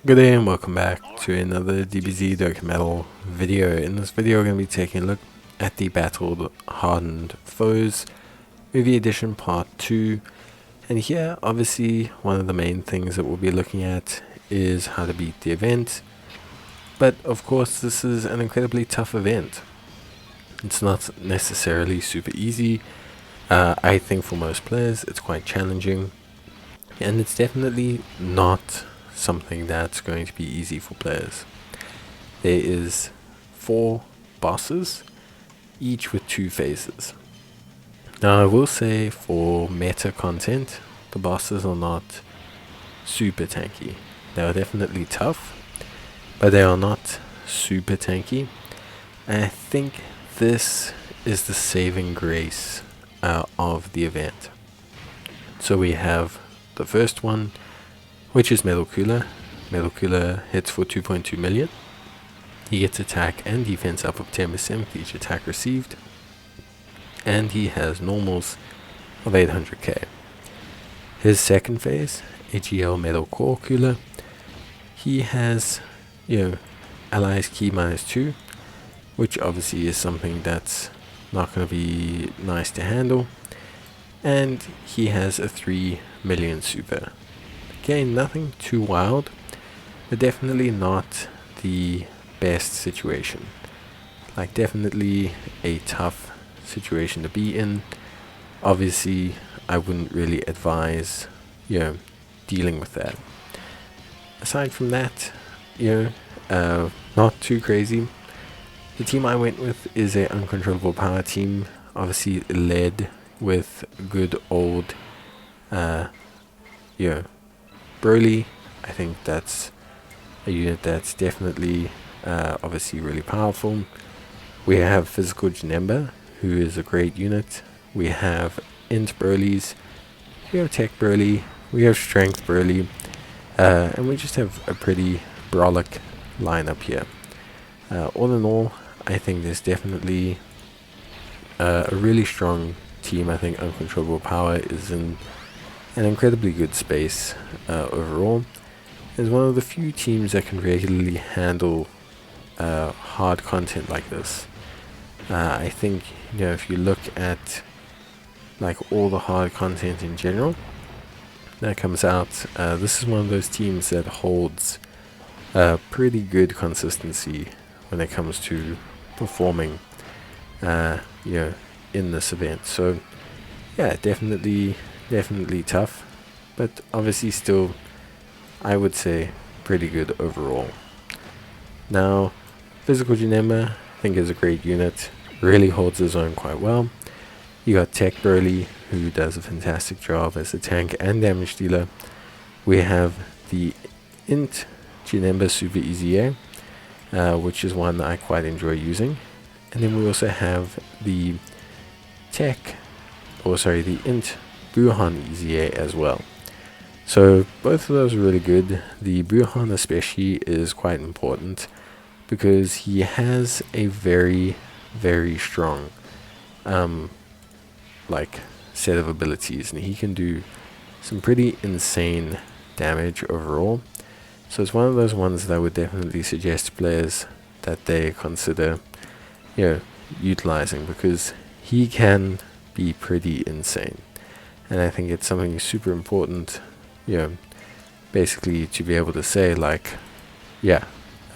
Good day and welcome back to another DBZ Dokkan Metal video. In this video we're going to be taking a look at the Battle-Hardened Foes Movie Edition Part 2. And here obviously one of the main things that we'll be looking at is how to beat the event. But of course this is an incredibly tough event. It's not necessarily super easy. I think for most players it's quite challenging. And it's definitely not something that's going to be easy for players. There is 4 bosses, each with 2 phases. Now I will say for meta content, the bosses are not super tanky. They are definitely tough, but they are not super tanky. And I think this is the saving grace of the event. So we have the first one, which is Metal Cooler. Metal Cooler hits for 2.2 million. He gets attack and defense up of 10% with each attack received. And he has normals of 800k. His second phase, AGL Metal Core Cooler. He has, allies key -2, which obviously is something that's not going to be nice to handle. And he has a 3 million super. Again, nothing too wild, but definitely not the best situation. Like, definitely a tough situation to be in. Obviously, I wouldn't really advise, dealing with that. Aside from that, not too crazy. The team I went with is a uncontrollable power team, obviously led with good old, Broly. I think that's a unit that's definitely obviously really powerful. We have Physical Janemba, who is a great unit. We have Int Broly's, we have Tech Broly, we have Strength Broly, and we just have a pretty brolic lineup here. All in all, I think there's definitely a really strong team. I think Uncontrollable Power is in an incredibly good space overall. It's one of the few teams that can regularly handle hard content like this. I think, if you look at like all the hard content in general that comes out, this is one of those teams that holds pretty good consistency when it comes to performing, in this event. So yeah, definitely tough, but obviously still, I would say, pretty good overall. Now, Physical Janemba, I think, is a great unit, really holds his own quite well. You got Tech Broly, who does a fantastic job as a tank and damage dealer. We have the Int Janemba Super Easy Air, which is one that I quite enjoy using. And then we also have the the Int Buhan Easy Air as well. So both of those are really good. The Buhan especially is quite important because he has a very, very strong set of abilities, and he can do some pretty insane damage overall. So it's one of those ones that I would definitely suggest to players that they consider utilizing, because he can be pretty insane. And I think it's something super important, basically to be able to say,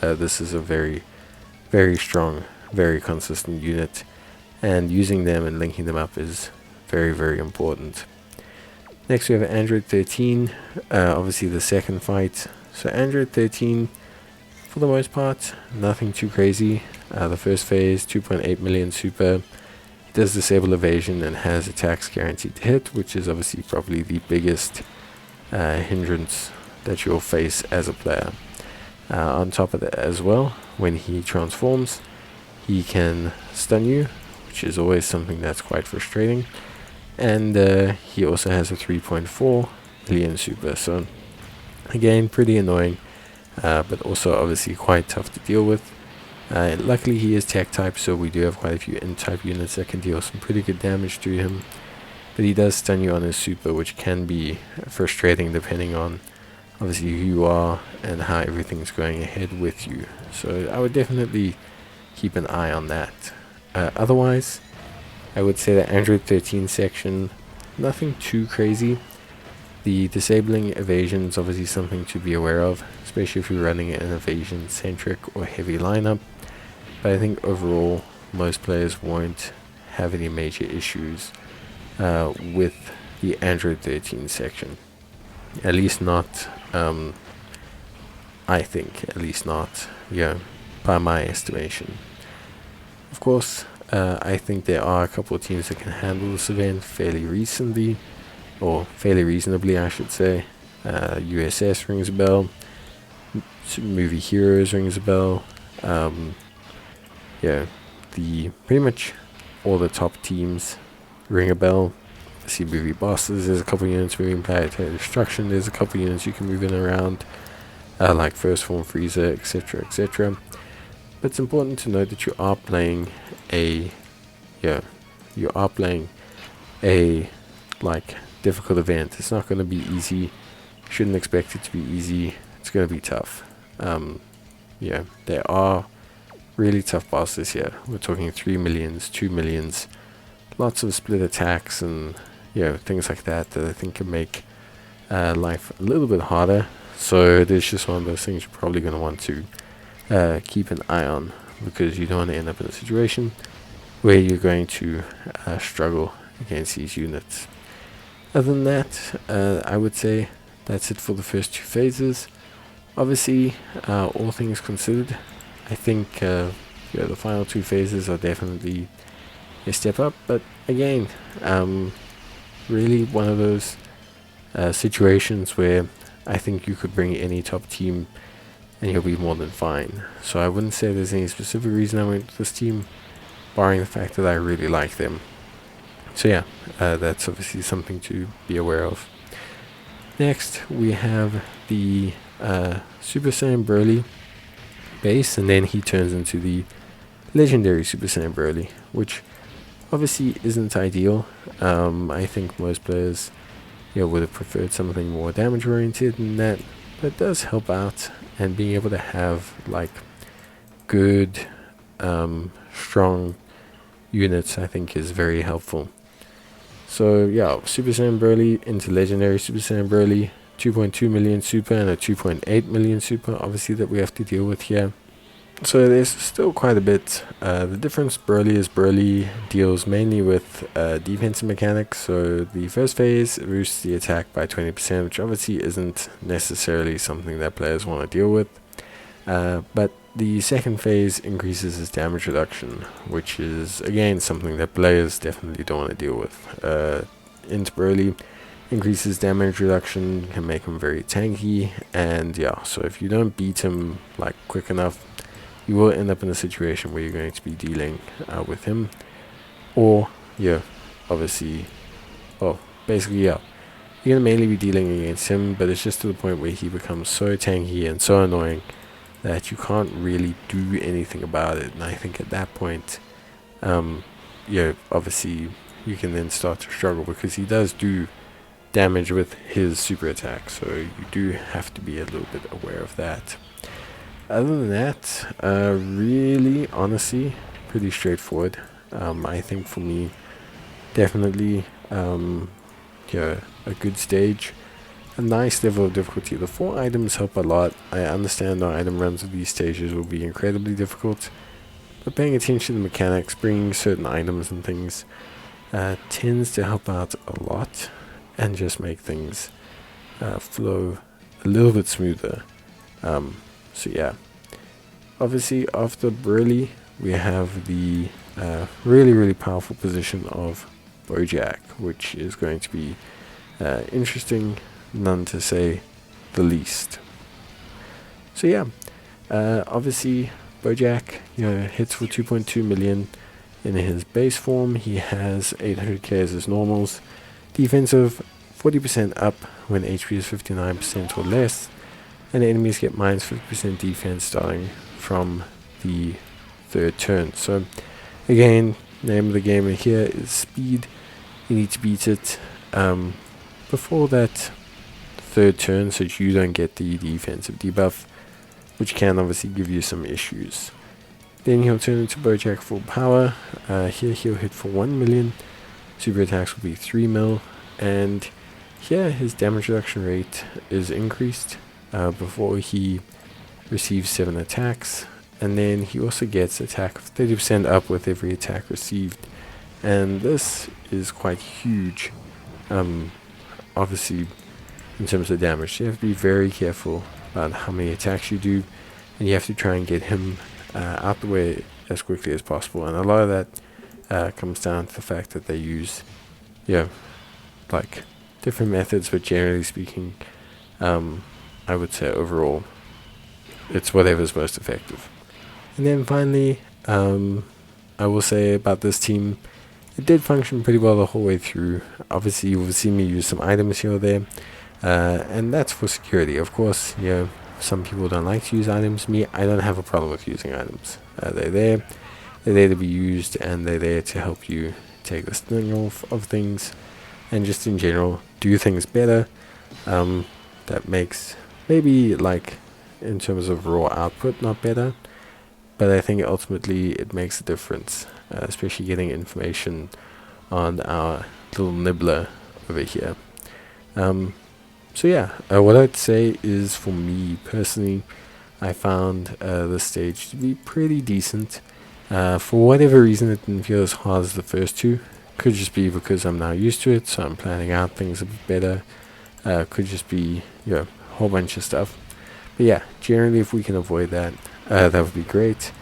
this is a very, very strong, very consistent unit, and using them and linking them up is very, very important. Next we have Android 13, obviously the second fight. So Android 13, for the most part, nothing too crazy. The first phase, 2.8 million super. Does disable evasion and has attacks guaranteed to hit, which is obviously probably the biggest hindrance that you'll face as a player. On top of that as well, when he transforms, he can stun you, which is always something that's quite frustrating. And he also has a 3.4 million super, so again, pretty annoying, but also obviously quite tough to deal with. Luckily he is tech type, so we do have quite a few int type units that can deal some pretty good damage to him, but he does stun you on his super, which can be frustrating depending on obviously who you are and how everything's going ahead with you. So I would definitely keep an eye on that. Otherwise, I would say the Android 13 section, nothing too crazy. The disabling evasion is obviously something to be aware of, especially if you're running an evasion-centric or heavy lineup. But I think overall, most players won't have any major issues with the Android 13 section. At least not, I think, at least not, by my estimation. Of course, I think there are a couple of teams that can handle this event fairly recently, or fairly reasonably, I should say. USS rings a bell. Movie Heroes rings a bell. The pretty much all the top teams ring a bell. See movie bosses, there's a couple units moving. Planetary Destruction, there's a couple units you can move in around, like First Form Freezer, etc., etc. But it's important to note that you are playing a like difficult event. It's not going to be easy. Shouldn't expect it to be easy. It's going to be tough. There are really tough bosses here. We're talking 3 millions, 2 millions, lots of split attacks and things like that I think can make life a little bit harder. So there's just one of those things you're probably going to want to keep an eye on, because you don't want to end up in a situation where you're going to struggle against these units. Other than that, I would say that's it for the first two phases. Obviously, all things considered, I think the final two phases are definitely a step up. But again, really one of those situations where I think you could bring any top team and you'll be more than fine. So I wouldn't say there's any specific reason I went with this team, barring the fact that I really like them. So that's obviously something to be aware of. Next, we have the Super Saiyan Broly base, and then he turns into the legendary Super Saiyan Broly, which obviously isn't ideal. I think most players would have preferred something more damage oriented than that, but it does help out, and being able to have like good strong units I think is very helpful. So Super Saiyan Broly into legendary Super Saiyan Broly, 2.2 million super and a 2.8 million super obviously that we have to deal with here. So there's still quite a bit. The difference Broly deals mainly with defensive mechanics. So the first phase boosts the attack by 20%, which obviously isn't necessarily something that players want to deal with. But the second phase increases his damage reduction, which is again something that players definitely don't want to deal with. Into Broly increases damage reduction, can make him very tanky, and so if you don't beat him like quick enough, you will end up in a situation where you're going to be dealing with him, or obviously, basically you're going to mainly be dealing against him, but it's just to the point where he becomes so tanky and so annoying that you can't really do anything about it. And I think at that point, obviously you can then start to struggle, because he does do damage with his super attack, so you do have to be a little bit aware of that. Other than that, really, honestly, pretty straightforward. I think for me, definitely, a good stage. A nice level of difficulty. The 4 items help a lot. I understand the item runs of these stages will be incredibly difficult, but paying attention to the mechanics, bringing certain items and things, tends to help out a lot and just make things flow a little bit smoother. Obviously after Broly we have the really, really powerful position of Bojack, which is going to be interesting, none to say the least. So obviously Bojack hits for 2.2 million in his base form. He has 800k as his normals. Defensive 40% up when HP is 59% or less, and enemies get minus 50% defense starting from the third turn. So again, name of the game here is speed. You need to beat it before that third turn so that you don't get the defensive debuff, which can obviously give you some issues. Then he'll turn into Bojack full power. Here he'll hit for 1 million. Super attacks will be 3 mil. And here his damage reduction rate is increased before he receives 7 attacks. And then he also gets attack of 30% up with every attack received. And this is quite huge. Obviously, in terms of damage, you have to be very careful about how many attacks you do. And you have to try and get him out the way as quickly as possible, and a lot of that comes down to the fact that they use, like different methods, but generally speaking, I would say overall, it's whatever's most effective. And then finally, I will say about this team, it did function pretty well the whole way through. Obviously, you will see me use some items here or there, and that's for security. Of course, some people don't like to use items. Me, I don't have a problem with using items. They're there to be used, and they're there to help you take the sting off of things, and just in general do things better. That makes maybe, like, in terms of raw output, not better, but I think ultimately it makes a difference, especially getting information on our little nibbler over here. So yeah, what I'd say is, for me personally, I found this stage to be pretty decent. For whatever reason, it didn't feel as hard as the first two. Could just be because I'm now used to it, so I'm planning out things a bit better. Could just be, a whole bunch of stuff. But yeah, generally, if we can avoid that, that would be great.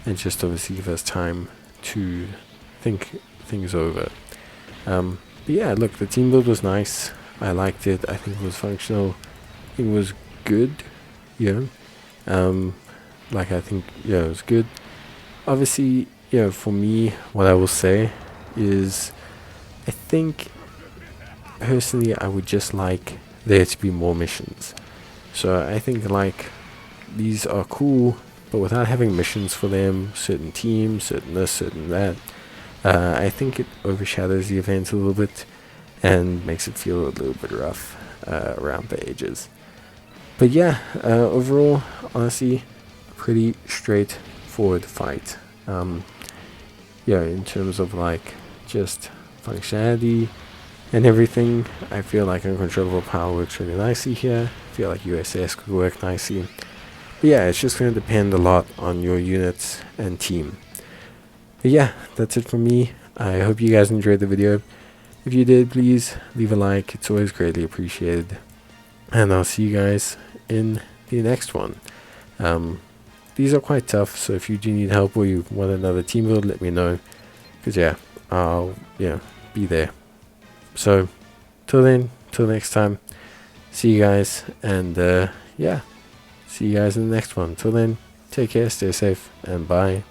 And just obviously give us time to think things over. But yeah, look, the team build was nice. I liked it. I think it was functional. I think it was good. I think it was good. Obviously, for me, what I will say is, I think personally I would just like there to be more missions. So I think, like, these are cool, but without having missions for them, certain teams, certain this, certain that, I think it overshadows the event a little bit and makes it feel a little bit rough around the edges. But yeah, overall, honestly, pretty straightforward fight. In terms of, like, just functionality and everything, I feel like Uncontrollable Power works really nicely here. I feel like USS could work nicely. But yeah, it's just going to depend a lot on your units and team. But yeah, that's it from me. I hope you guys enjoyed the video. If you did, please leave a like. It's always greatly appreciated. And I'll see you guys in the next one. These are quite tough, so if you do need help or you want another team build, let me know. Because yeah, I'll be there. So, till then, till next time, see you guys, and see you guys in the next one. Till then, take care, stay safe, and bye.